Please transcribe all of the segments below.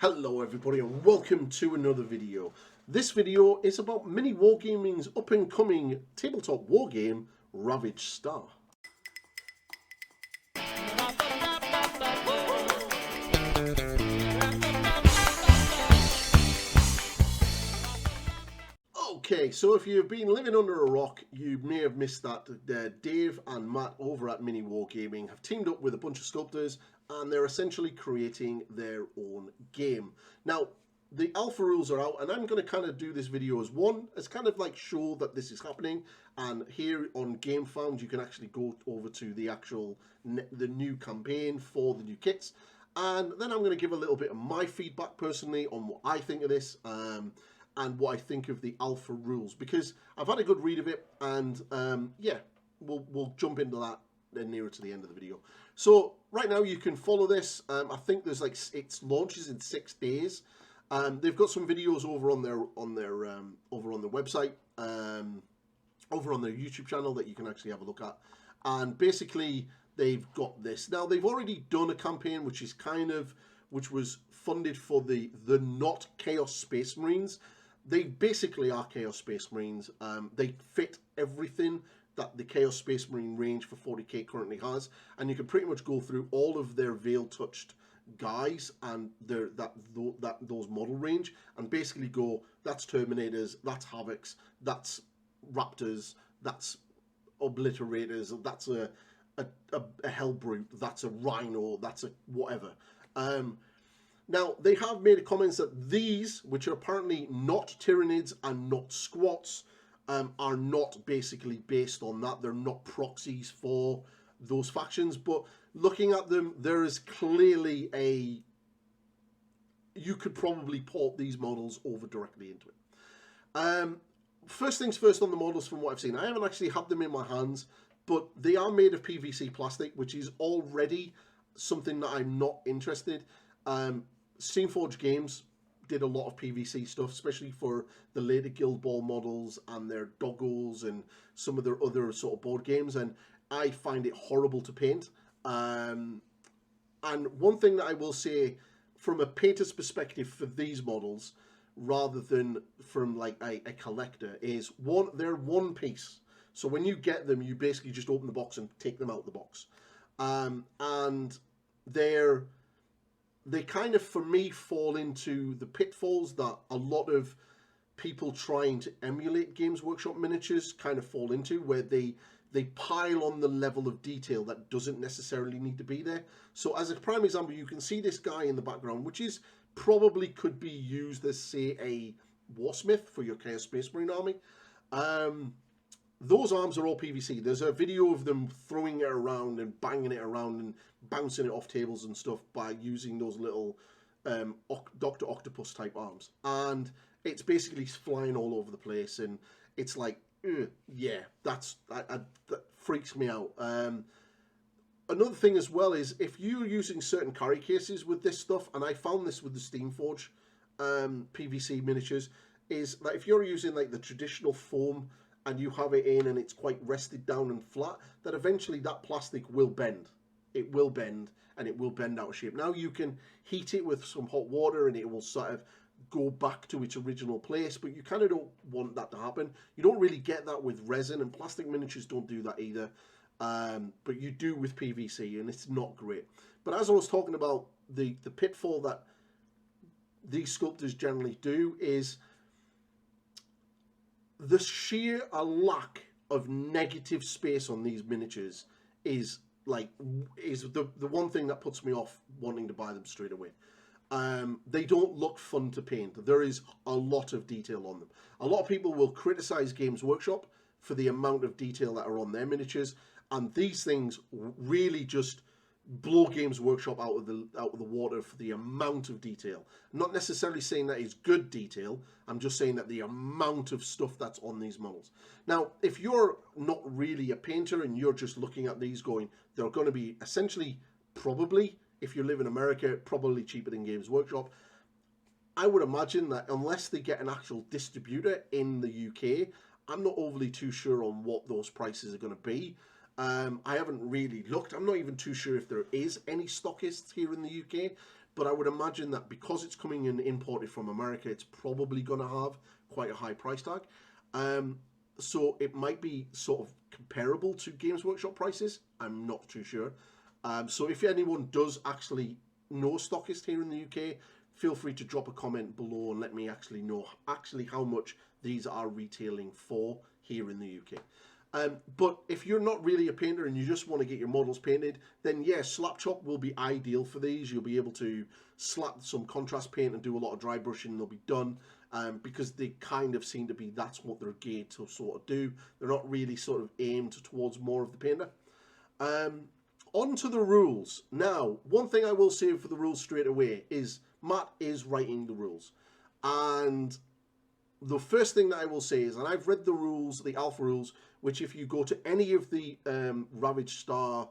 Hello everybody and welcome to another video. This video is about Mini Wargaming's up and coming tabletop wargame, Ravaged Star. Okay, so if you've been living under a rock, you may have missed that Dave and Matt over at Mini Wargaming have teamed up with a bunch of sculptors and they're essentially creating their own game. Now, the alpha rules are out and I'm going to kind of do this video as kind of like show that this is happening. And here on Gamefound, you can actually go over to the new campaign for the new kits. And then I'm going to give a little bit of my feedback personally on what I think of this. And what I think of the alpha rules, because I've had a good read of it, and yeah, we'll jump into that nearer to the end of the video. So right now you can follow this. I think there's it launches in 6 days. They've got some videos over on their website, over on their YouTube channel that you can actually have a look at. And basically they've got this. Now they've already done a campaign which was funded for the Not Chaos Space Marines. They basically are Chaos Space Marines. They fit everything that the Chaos Space Marine range for 40k currently has, and you can pretty much go through all of their veil touched guys and those model range, and basically go, that's Terminators, that's Havocs, that's Raptors, that's Obliterators, that's a Hellbrute, that's a Rhino, that's a whatever. Now, they have made comments that these, which are apparently not Tyranids and not Squats, are not basically based on that. They're not proxies for those factions. But looking at them, there is clearly you could probably port these models over directly into it. First things first on the models from what I've seen. I haven't actually had them in my hands, but they are made of PVC plastic, which is already something that I'm not interested in. Steamforged Games did a lot of PVC stuff, especially for the later Guild Ball models and their doggos and some of their other sort of board games, and I find it horrible to paint. And one thing that I will say from a painter's perspective for these models, rather than from like a collector, is they're one piece. So when you get them, you basically just open the box and take them out the box. And they kind of, for me, fall into the pitfalls that a lot of people trying to emulate Games Workshop miniatures kind of fall into, where they pile on the level of detail that doesn't necessarily need to be there. So as a prime example, you can see this guy in the background, which is probably could be used as, say, a Warsmith for your Chaos Space Marine army. Those arms are all PVC. There's a video of them throwing it around and banging it around and bouncing it off tables and stuff by using those little Dr. Octopus type arms. And it's basically flying all over the place. And it's like, yeah, that freaks me out. Another thing as well is if you're using certain carry cases with this stuff, and I found this with the Steamforged PVC miniatures, is that if you're using like the traditional foam and you have it in and it's quite rested down and flat, that eventually that plastic will bend. It will bend, and it will bend out of shape. Now you can heat it with some hot water and it will sort of go back to its original place, but you kind of don't want that to happen. You don't really get that with resin, and plastic miniatures don't do that either. But you do with PVC, and it's not great. But as I was talking about, the pitfall that these sculptors generally do is the sheer lack of negative space on these miniatures is the one thing that puts me off wanting to buy them straight away. They don't look fun to paint. There is a lot of detail on them. A lot of people will criticize Games Workshop for the amount of detail that are on their miniatures, and these things really just blow Games Workshop out of the water for the amount of detail. I'm not necessarily saying that is good detail. I'm just saying that the amount of stuff that's on these models. Now, if you're not really a painter and you're just looking at these going, they're going to be essentially, probably, if you live in America, probably cheaper than Games Workshop. I would imagine that unless they get an actual distributor in the UK, I'm not overly too sure on what those prices are going to be. I haven't really looked. I'm not even too sure if there is any stockists here in the UK. but I would imagine that because it's coming in imported from America, it's probably going to have quite a high price tag. So it might be sort of comparable to Games Workshop prices. I'm not too sure. So if anyone does actually know stockist here in the UK, feel free to drop a comment below and let me actually know how much these are retailing for here in the UK. But if you're not really a painter and you just want to get your models painted, then yes, Slapchop will be ideal for these. You'll be able to slap some contrast paint and do a lot of dry brushing and they'll be done, because they kind of seem to be, that's what they're geared to sort of do. They're not really sort of aimed towards more of the painter. On to the rules. Now, one thing I will say for the rules straight away is Matt is writing the rules. And the first thing that I will say is, and I've read the rules, the alpha rules, which if you go to any of the Ravage Star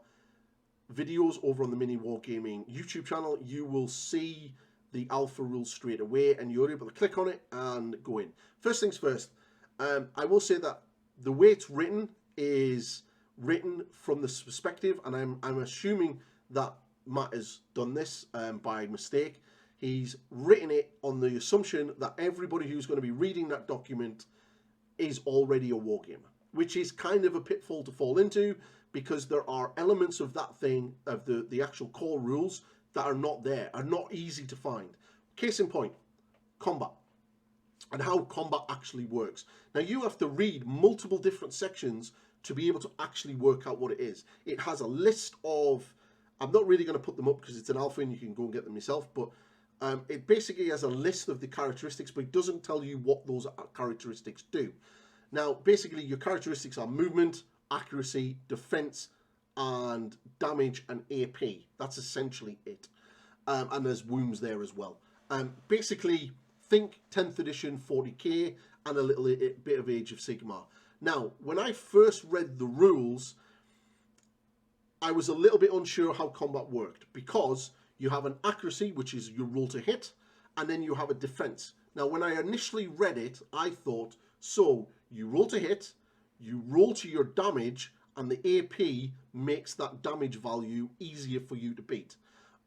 videos over on the Mini Wargaming YouTube channel, you will see the alpha rules straight away and you're able to click on it and go in. First things first, I will say that the way it's written is written from this perspective, and I'm assuming that Matt has done this by mistake. He's written it on the assumption that everybody who's going to be reading that document is already a wargamer, which is kind of a pitfall to fall into, because there are elements of that thing, of the actual core rules, that are not there, are not easy to find. Case in point, combat, and how combat actually works. Now you have to read multiple different sections to be able to actually work out what it is. It has a list of, I'm not really going to put them up because it's an alpha and you can go and get them yourself, but it basically has a list of the characteristics, but it doesn't tell you what those characteristics do. Now, basically, your characteristics are movement, accuracy, defense, and damage and AP. That's essentially it. And there's wounds there as well. Basically, think 10th edition 40k and a little bit of Age of Sigmar. Now, when I first read the rules, I was a little bit unsure how combat worked, because you have an accuracy, which is your roll to hit, and then you have a defense. Now, when I initially read it, I thought, so you roll to hit, you roll to your damage, and the AP makes that damage value easier for you to beat.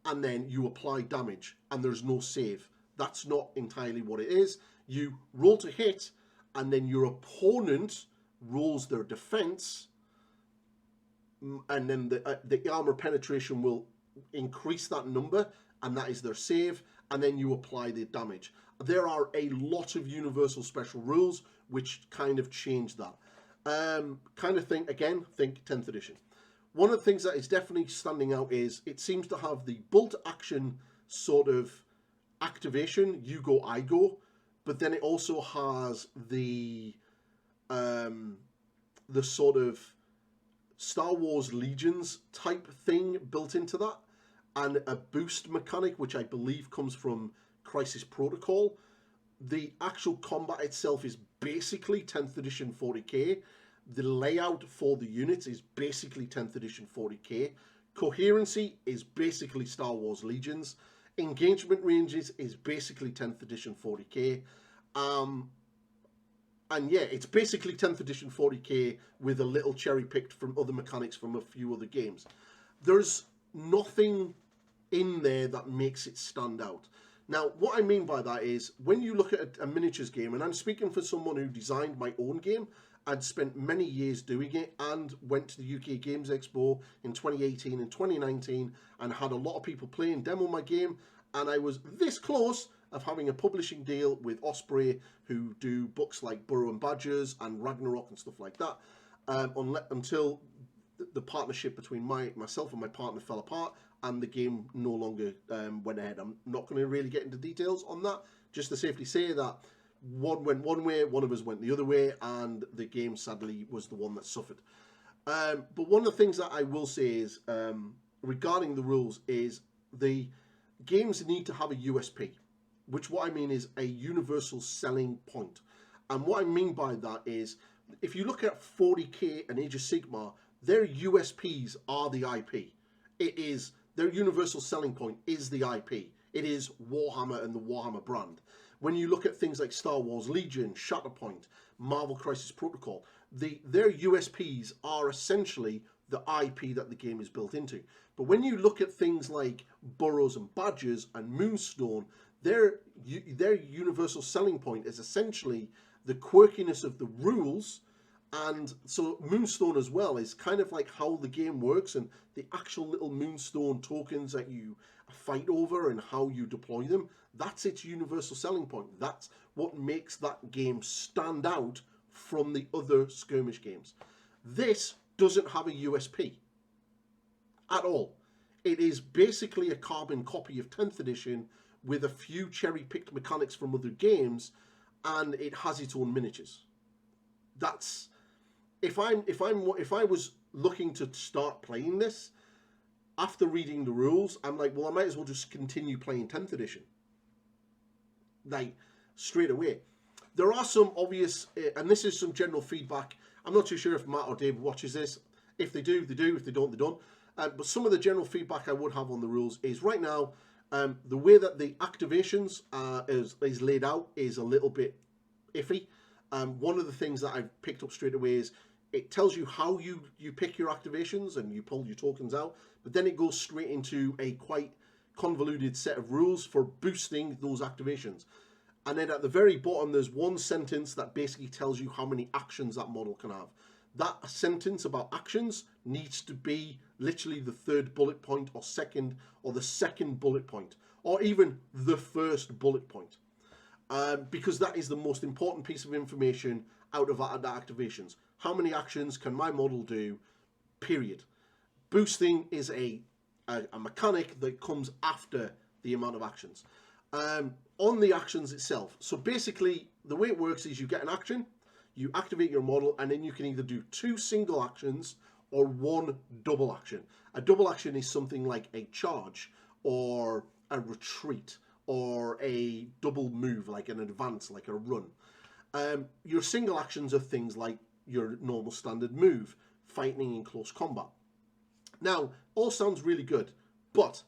And then you apply damage, and there's no save. That's not entirely what it is. You roll to hit, and then your opponent rolls their defense, and then the armor penetration will increase that number, and that is their save, and then you apply the damage. There are a lot of universal special rules which kind of change that. Kind of think 10th edition. One of the things that is definitely standing out is it seems to have the bolt action sort of activation, you go, I go, but then it also has the sort of Star Wars Legions type thing built into that, and a boost mechanic, which I believe comes from Crisis Protocol. The actual combat itself is basically 10th edition 40k. The layout for the units is basically 10th edition 40k. Coherency is basically Star Wars Legions. Engagement ranges is basically 10th edition 40k. And yeah, it's basically 10th edition 40k with a little cherry picked from other mechanics from a few other games. There's nothing in there that makes it stand out. Now, what I mean by that is, when you look at a miniatures game, and I'm speaking for someone who designed my own game, I'd spent many years doing it and went to the UK Games Expo in 2018 and 2019 and had a lot of people play and demo my game, and I was this close of having a publishing deal with Osprey, who do books like Burrow and Badgers and Ragnarok and stuff like that, until the partnership between myself and my partner fell apart and the game no longer went ahead. I'm not going to really get into details on that, just to safely say that one went one way, one of us went the other way, and the game sadly was the one that suffered. But one of the things that I will say is, regarding the rules, is the games need to have a USP, which what I mean is a universal selling point. And what I mean by that is, if you look at 40k and Age of Sigmar, their USPs are the IP. It is their universal selling point is the IP. It is Warhammer and the Warhammer brand. When you look at things like Star Wars Legion, Shatterpoint, Marvel Crisis Protocol, their USPs are essentially the IP that the game is built into. But when you look at things like Burrows and Badgers and Moonstone, their universal selling point is essentially the quirkiness of the rules. And so Moonstone as well is kind of like how the game works, and the actual little Moonstone tokens that you fight over and how you deploy them. That's its universal selling point. That's what makes that game stand out from the other skirmish games. This doesn't have a USP at all. It is basically a carbon copy of 10th edition with a few cherry-picked mechanics from other games, and it has its own miniatures. That's if I was looking to start playing this after reading the rules, I'm like, well, I might as well just continue playing 10th edition, like straight away. There are some obvious, and this is some general feedback. I'm not too sure if Matt or Dave watches this. If they do, they do. If they don't, they don't. But some of the general feedback I would have on the rules is right now, the way that the activations is laid out is a little bit iffy. One of the things that I've picked up straight away is it tells you how you pick your activations and you pull your tokens out, but then it goes straight into a quite convoluted set of rules for boosting those activations. And then at the very bottom, there's one sentence that basically tells you how many actions that model can have. That sentence about actions needs to be literally the third bullet point or the second bullet point, or even the first bullet point. Because that is the most important piece of information out of the activations. How many actions can my model do, period. Boosting is a mechanic that comes after the amount of actions. On the actions itself, so basically the way it works is you get an action, you activate your model, and then you can either do 2 single actions or 1 double action. A double action is something like a charge or a retreat or a double move, like an advance, like a run. Your single actions are things like your normal standard move, fighting in close combat. Now, all sounds really good, but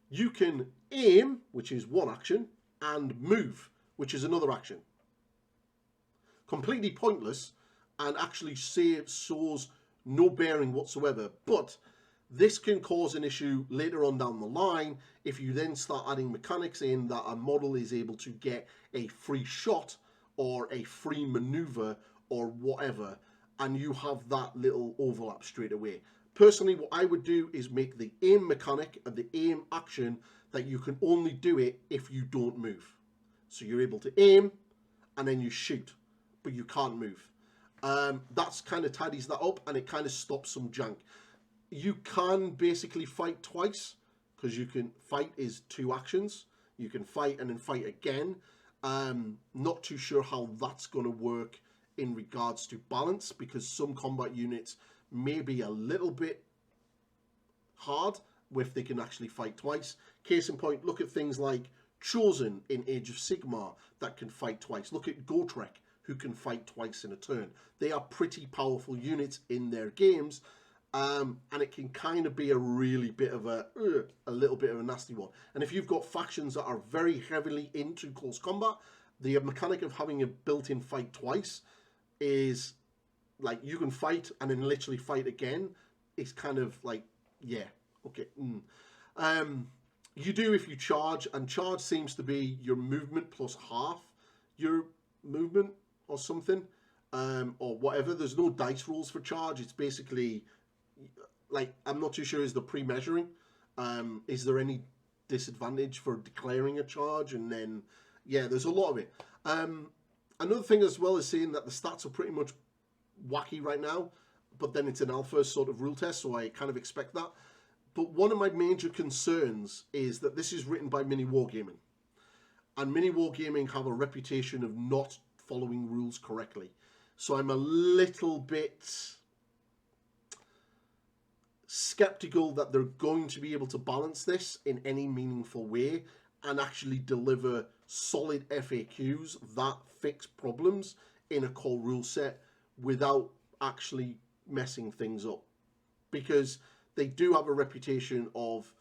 you can aim, which is 1 action, and move, which is another action. Completely pointless and actually shows no bearing whatsoever, but this can cause an issue later on down the line if you then start adding mechanics in that a model is able to get a free shot or a free maneuver or whatever, and you have that little overlap straight away. Personally, what I would do is make the aim mechanic and the aim action that you can only do it if you don't move. So you're able to aim and then you shoot, but you can't move. That's kind of tidies that up, and it kind of stops some junk. You can basically fight twice, because you can fight is 2 actions. You can fight and then fight again. Not too sure how that's going to work in regards to balance, because some combat units may be a little bit hard if they can actually fight twice. Case in point, look at things like Chosen in Age of Sigmar that can fight twice. Look at Gotrek, who can fight twice in a turn. They are pretty powerful units in their games, and it can kind of be a really bit of a little bit of a nasty one. And if you've got factions that are very heavily into close combat, the mechanic of having a built-in fight twice is like you can fight and then literally fight again. It's kind of like, yeah, okay. You do if you charge, and charge seems to be your movement plus half your movement or something, or whatever. There's no dice rules for charge. It's basically like, I'm not too sure is the pre-measuring. Is there any disadvantage for declaring a charge? And then, yeah, there's a lot of it. Another thing as well is saying that the stats are pretty much wacky right now, but then it's an alpha sort of rule test, so I kind of expect that. But one of my major concerns is that this is written by Mini Wargaming. And Mini Wargaming have a reputation of not following rules correctly. So I'm a little bit skeptical that they're going to be able to balance this in any meaningful way and actually deliver solid FAQs that fix problems in a core rule set without actually messing things up. Because they do have a reputation of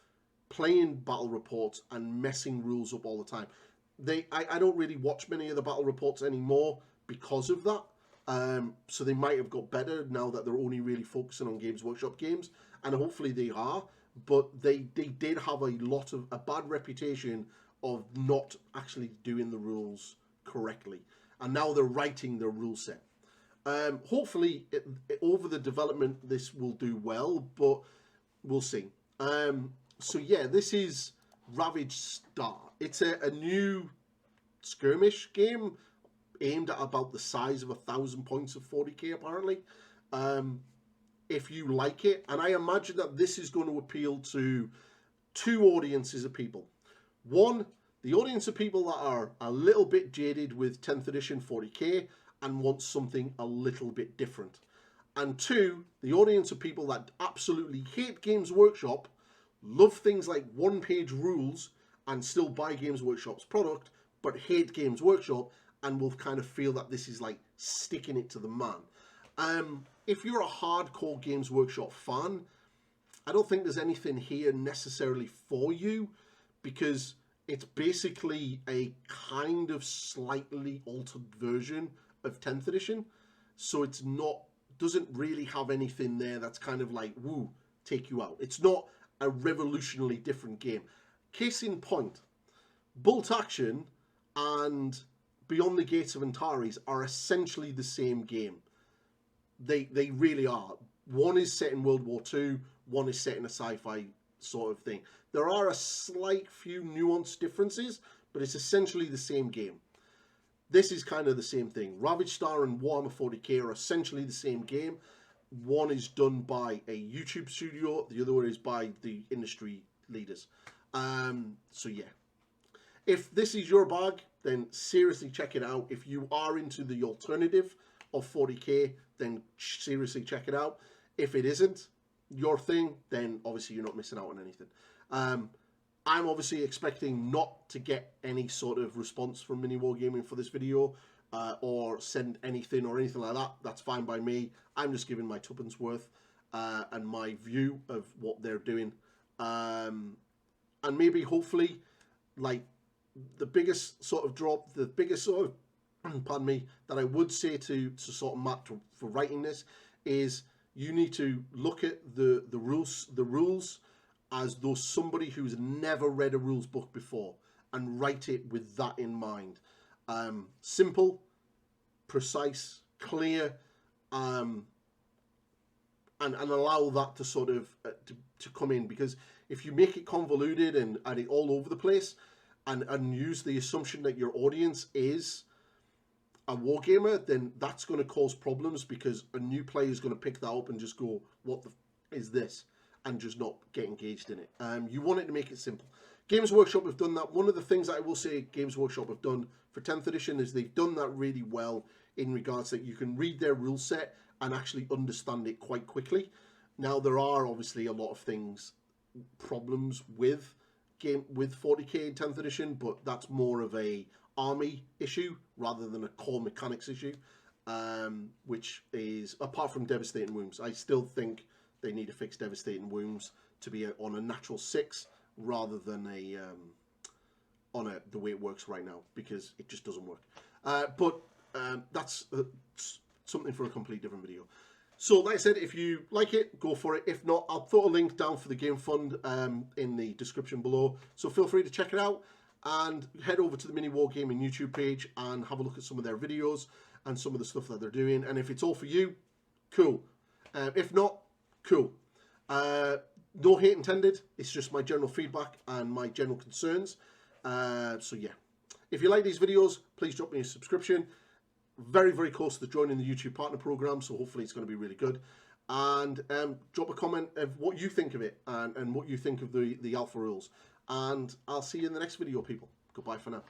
playing battle reports and messing rules up all the time. I don't really watch many of the battle reports anymore because of that. So they might have got better now that they're only really focusing on Games Workshop games, and hopefully they are. But they did have a bad reputation of not actually doing the rules correctly, and now they're writing their rule set. Hopefully, over the development, this will do well, but we'll see. So yeah, this is Ravaged Star. It's a new skirmish game aimed at about the size of 1,000 points of 40k, apparently. If you like it, and I imagine that this is going to appeal to two audiences of people. One, the audience of people that are a little bit jaded with 10th edition 40k and want something a little bit different. And two, the audience of people that absolutely hate Games Workshop, love things like one-page rules and still buy Games Workshop's product, but hate Games Workshop and will kind of feel that this is like sticking it to the man. If you're a hardcore Games Workshop fan, I don't think there's anything here necessarily for you, because it's basically a kind of slightly altered version of 10th edition. So it's not, doesn't really have anything there that's kind of like, woo, take you out. It's not a revolutionarily different game. Case in point, Bolt Action and Beyond the Gates of Antares are essentially the same game. They really are. One is set in World War II, one is set in a sci-fi sort of thing. There are a slight few nuanced differences, but it's essentially the same game. This is kind of the same thing. Ravage Star and Warhammer 40k are essentially the same game. One is done by a YouTube studio, the other one is by the industry leaders. So yeah. If this is your bag, then seriously check it out. If you are into the alternative of 40k, then seriously check it out. If it isn't your thing, then obviously you're not missing out on anything. I'm obviously expecting not to get any sort of response from Mini Wargaming for this video, or send anything or anything like that. That's fine by me. I'm just giving my tuppence worth and my view of what they're doing. And maybe, hopefully, like, the biggest sort of drop, the biggest sort of, pardon me, that I would say to sort of Matt for writing this is, you need to look at the rules as though somebody who's never read a rules book before, and write it with that in mind. Simple, precise, clear, and allow that to sort of to come in, because if you make it convoluted and it all over the place, and use the assumption that your audience is a wargamer, then that's going to cause problems, because a new player is going to pick that up and just go, what the is this? And just not get engaged in it. You want it to make it simple. Games Workshop have done that. One of the things that I will say Games Workshop have done for 10th edition is they've done that really well, in regards that you can read their rule set and actually understand it quite quickly. Now, there are obviously a lot of problems with 40k in 10th edition, but that's more of a army issue rather than a core mechanics issue, which is, apart from Devastating Wounds, I still think they need to fix Devastating Wounds to be on a natural 6 rather than the way it works right now, because it just doesn't work. But that's something for a completely different video. So, like I said, if you like it, go for it. If not, I'll put a link down for the Gamefound in the description below. So feel free to check it out, and head over to the Mini Wargaming YouTube page and have a look at some of their videos and some of the stuff that they're doing. And if it's all for you, cool. If not, cool. No hate intended. It's just my general feedback and my general concerns. So yeah, if you like these videos, please drop me a subscription. Very, very close to joining the YouTube Partner Program, so hopefully it's going to be really good. And drop a comment of what you think of it, and what you think of the alpha rules. And I'll see you in the next video, people. Goodbye for now.